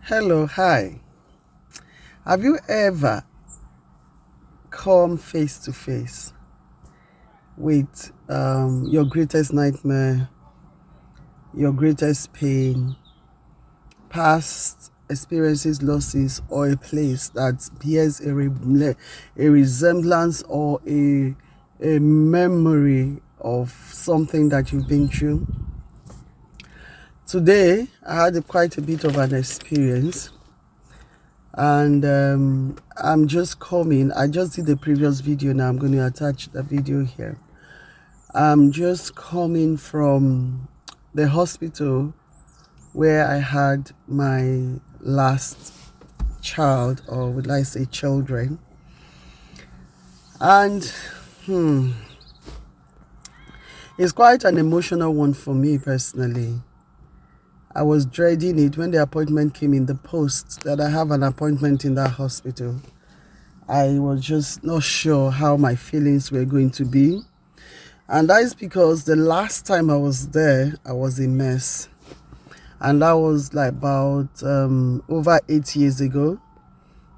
Hello, hi. Have you ever come face to face with your greatest nightmare, your greatest pain, past experiences, losses, or a place that bears a resemblance or a memory of something that you've been through? Today, I had quite a bit of an experience. And I'm just coming. I just did the previous video. Now I'm going to attach the video here. I'm just coming from the hospital where I had my last child, or would I say children. And it's quite an emotional one for me personally. I was dreading it when the appointment came in the post that I have an appointment in that hospital. I was just not sure how my feelings were going to be. And that is because the last time I was there, I was a mess. And that was like about over 8 years ago.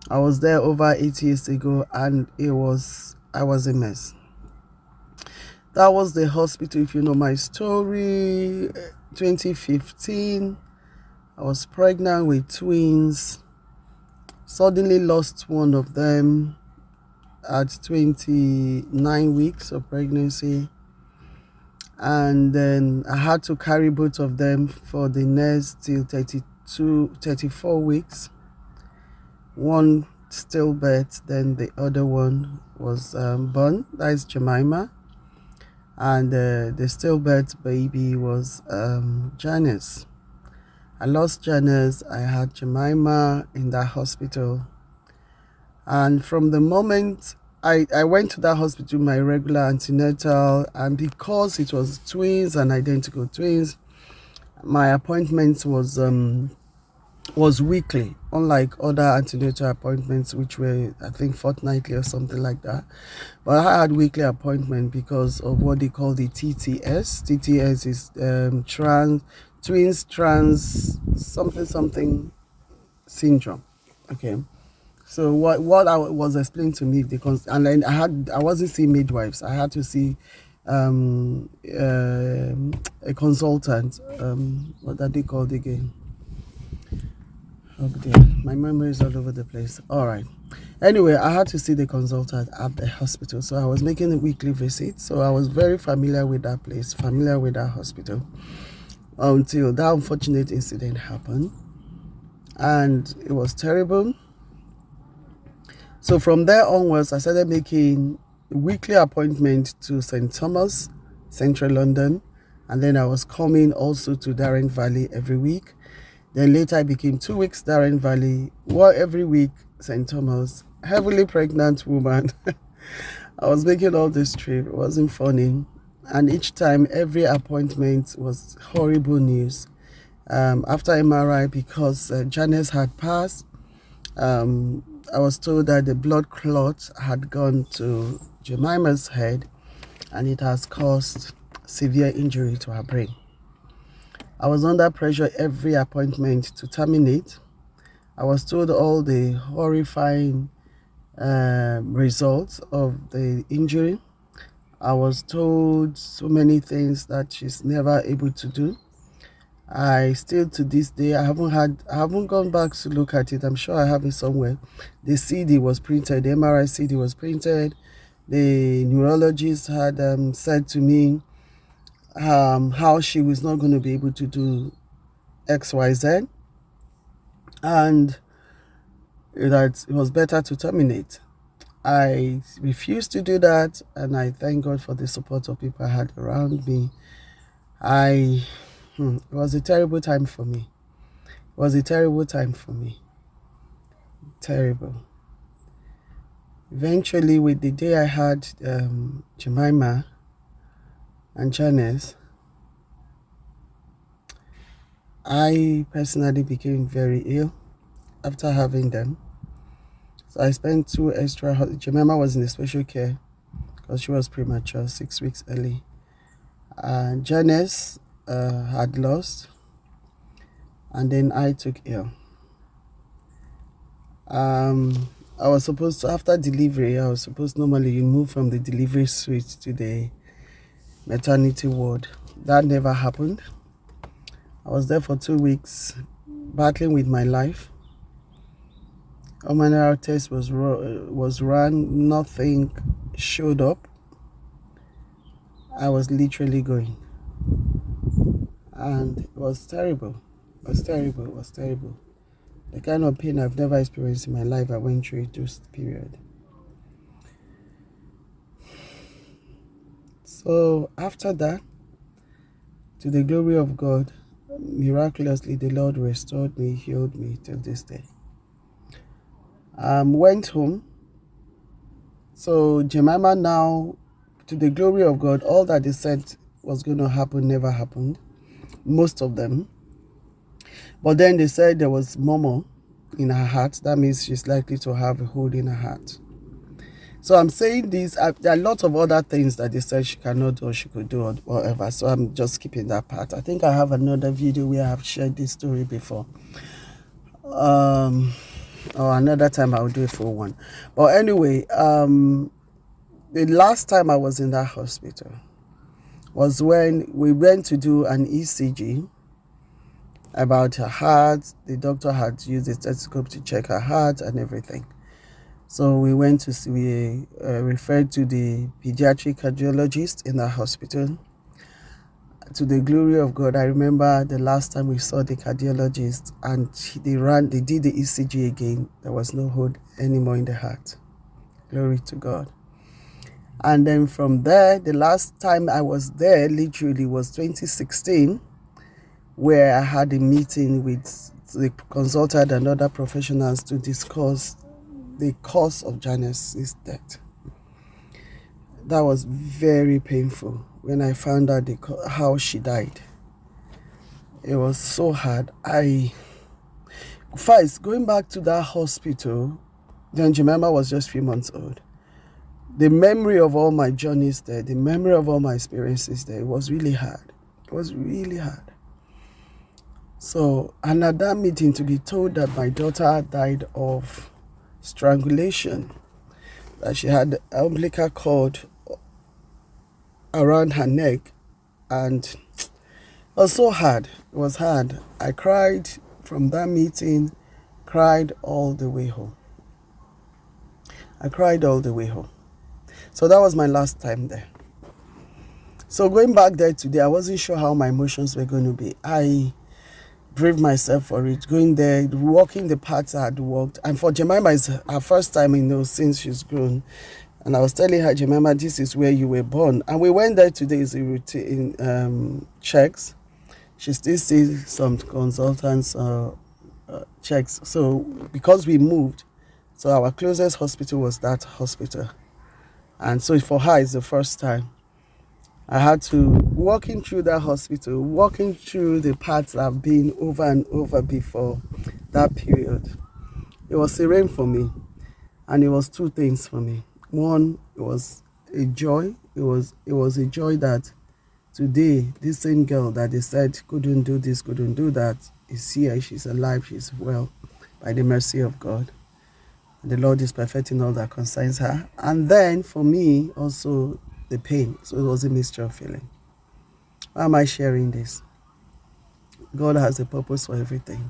I was there over 8 years ago, and I was a mess. That was the hospital, if you know my story. 2015, I was pregnant with twins. Suddenly lost one of them at 29 weeks of pregnancy, and then I had to carry both of them for the next till 34 weeks. One stillbirth, then the other one was born. That is Jemima, and the stillbirth baby was Janice. I lost Janice. I had Jemima in that hospital. And from the moment I went to that hospital, my regular antenatal, and because it was twins and identical twins, my appointment was weekly, unlike other antenatal appointments, which were, I think, fortnightly or something like that. But I had weekly appointment because of what they call the TTS. TTS is twins trans something syndrome. Okay. So what I was explained to me, because and then I wasn't seeing midwives. I had to see a consultant. What are they called again? Oh dear, my memory is all over the place. All right. Anyway, I had to see the consultant at the hospital, so I was making a weekly visit. So I was very familiar with that place, familiar with that hospital, until that unfortunate incident happened, and it was terrible. So from there onwards, I started making weekly appointment to St. Thomas, Central London, and then I was coming also to Darren Valley every week. Then later I became 2 weeks Darren Valley, every week St. Thomas. Heavily pregnant woman. I was making all this trip. It wasn't funny. And each time, every appointment was horrible news. After MRI, because Janice had passed, I was told that the blood clot had gone to Jemima's head, and it has caused severe injury to her brain. I was under pressure every appointment to terminate. I was told all the horrifying results of the injury. I was told so many things that she's never able to do. I still, to this day, I haven't gone back to look at it. I'm sure I have it somewhere. The CD was printed, the MRI CD was printed. The neurologist had said to me how she was not going to be able to do XYZ, and that it was better to terminate. I refused to do that, and I thank God for the support of people I had around me. It was a terrible time for me. It was a terrible time for me. Terrible. Eventually, with the day I had Jemima and Janice, I personally became very ill after having them. So I spent 2 extra. Jemima was in the special care because she was premature, 6 weeks early. Janice had lost, and then I took ill. I was supposed to, after delivery, normally you move from the delivery suite to the maternity ward. That never happened. I was there for 2 weeks, battling with my life. Hormonal test was run, nothing showed up. I was literally going, and it was terrible. It was terrible. The kind of pain I've never experienced in my life, I went through it this period. So after that, to the glory of God, miraculously the Lord restored me, healed me till this day. Went home. So Jemima now, to the glory of God, all that they said was going to happen never happened. Most of them. But then they said there was murmur in her heart. That means she's likely to have a hole in her heart. So I'm saying this, there are lots of other things that they said she cannot do or she could do or whatever. So I'm just skipping that part. I think I have another video where I have shared this story before. Or another time I'll do a full one. But anyway, the last time I was in that hospital was when we went to do an ECG about her heart. The doctor had used a stethoscope to check her heart and everything. So we went to see, we referred to the pediatric cardiologist in the hospital. To the glory of God, I remember the last time we saw the cardiologist and they did the ECG again. There was no hole anymore in the heart. Glory to God. And then from there, the last time I was there literally was 2016, where I had a meeting with the consultant and other professionals to discuss the cause of Janice's death. That was very painful when I found out how she died. It was so hard. First, going back to that hospital, then Jemima was just 3 months old. The memory of all my journeys there, the memory of all my experiences there, it was really hard. It was really hard. So, and at that meeting, to be told that my daughter died of strangulation, that she had the umbilical cord around her neck, and it was so hard. It was hard. I cried from that meeting, cried all the way home. So that was my last time there. So going back there today, I wasn't sure how my emotions were going to be. I braved myself for it, going there, walking the paths I had walked. And for Jemima, it's her first time, since she's grown. And I was telling her, Jemima, this is where you were born. And we went there today as a routine checks. She still sees some consultants checks. So because we moved, so our closest hospital was that hospital. And so for her, it's the first time. I had to, walking through that hospital, walking through the paths I've been over and over before that period. It was serene for me. And it was two things for me. One, it was a joy. It was a joy that today, this same girl that they said couldn't do this, couldn't do that, is here, she's alive, she's well, by the mercy of God. The Lord is perfecting all that concerns her. And then, for me, also, the pain. So it was a mixture of feeling. Why am I sharing this? God has a purpose for everything.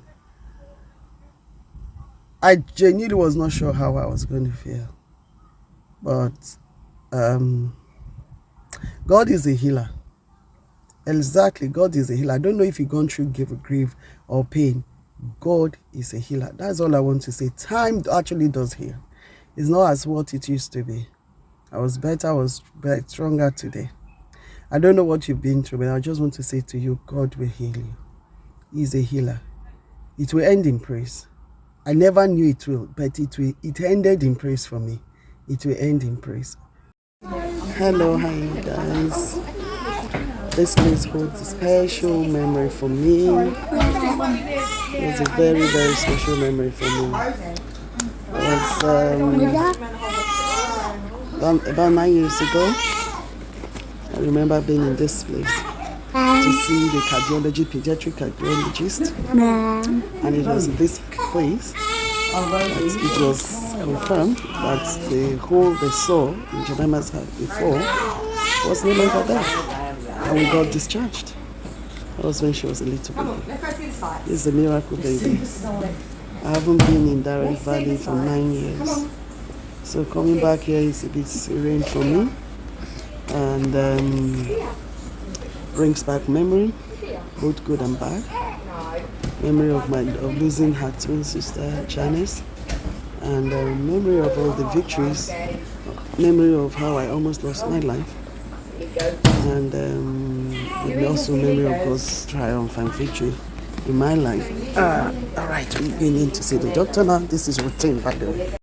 I genuinely was not sure how I was going to feel. But God is a healer. Exactly, God is a healer. I don't know if you've gone through grief or pain. God is a healer. That's all I want to say. Time actually does heal. It's not as what it used to be. I was better, I was stronger today. I don't know what you've been through, but I just want to say to you, God will heal you. He's a healer. It will end in praise. I never knew it will, but it ended in praise for me. It will end in praise. Hello, hi guys. This place holds a special memory for me. It was a very, very special memory for me. It was about 9 years ago. I remember being in this place to see the pediatric cardiologist. And it was this place It was confirmed that the hole they saw in Jemima's heart before was no longer there, and we got discharged. That was when she was a little baby. It's a miracle baby. I haven't been in Darren Valley for 9 years. So coming back here is a bit serene for me, and brings back memory, both good and bad. Memory of losing her twin sister Janice, and memory of all the victories, memory of how I almost lost my life, and also memory of God's triumph and victory in my life. All right, we need to see the doctor now. This is routine, by the way.